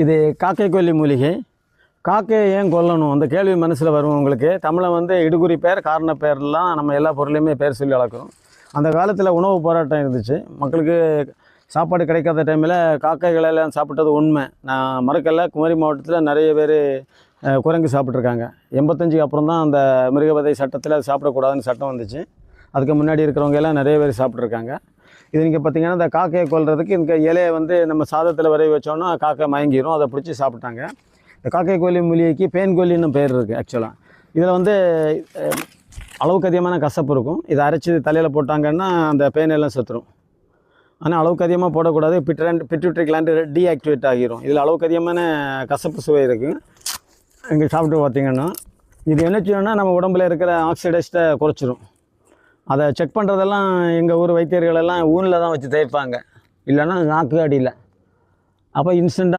இது காக்கை கொல்லி மூலிகை. காக்கையை ஏன் கொல்லணும் அந்த கேள்வி மனசில் வரும் உங்களுக்கு. தமிழை வந்து இடுகுறி பேர் காரண பேர்லாம் நம்ம எல்லா பொருளையுமே பேர் சொல்லி வளர்க்குறோம். அந்த காலத்தில் உணவு போராட்டம் இருந்துச்சு. மக்களுக்கு சாப்பாடு கிடைக்காத டைமில் காக்கைகளெல்லாம் சாப்பிட்டது உண்மை. நான் மறக்கல, குமரி மாவட்டத்தில் நிறைய பேர் குரங்கு சாப்பிட்ருக்காங்க. 85 அப்புறம் தான் அந்த மிருகவதை சட்டத்தில் அது சாப்பிடக்கூடாதுன்னு சட்டம் வந்துச்சு. அதுக்கு முன்னாடி இருக்கிறவங்க எல்லாம் நிறைய பேர் சாப்பிட்ருக்காங்க. இது நீங்கள் பார்த்திங்கன்னா இந்த காக்கையை கொல்றதுக்கு இந்த இலையை வந்து நம்ம சாதத்தில் விரைவி வச்சோன்னா காக்கை மயங்கிடும். அதை பிடிச்சி சாப்பிட்டாங்க. இந்த காக்கை கொல்லி மூலிகைக்கு பேன் கொல்லின்னு பேர் இருக்குது ஆக்சுவலாக. இதில் வந்து அளவுக்கு அதிகமான கசப்பு இருக்கும். இதை அரைச்சி தலையில் போட்டாங்கன்னா அந்த பேன் எல்லாம் செத்துரும். ஆனால் அளவுக்கு அதிகமாக போடக்கூடாது. பிட்யூட்டரி கிளாண்டு டீஆக்டிவேட் ஆகிரும். இதில் அளவுக்கு அதிகமான கசப்பு சுவை இருக்குது. இங்கே சாப்பிட்டு பார்த்திங்கன்னா இது என்ன செய்யணும்னா நம்ம உடம்புல இருக்கிற ஆக்சிடைஸ்ட்டை குறைச்சிரும். அதை செக் பண்ணுறதெல்லாம் எங்கள் ஊர் வைத்தியர்களெல்லாம் ஊனில் தான் வச்சு தேய்ப்பாங்க, இல்லைன்னா நாக்கு அடியில். அப்போ இன்ஸ்டண்ட்டாக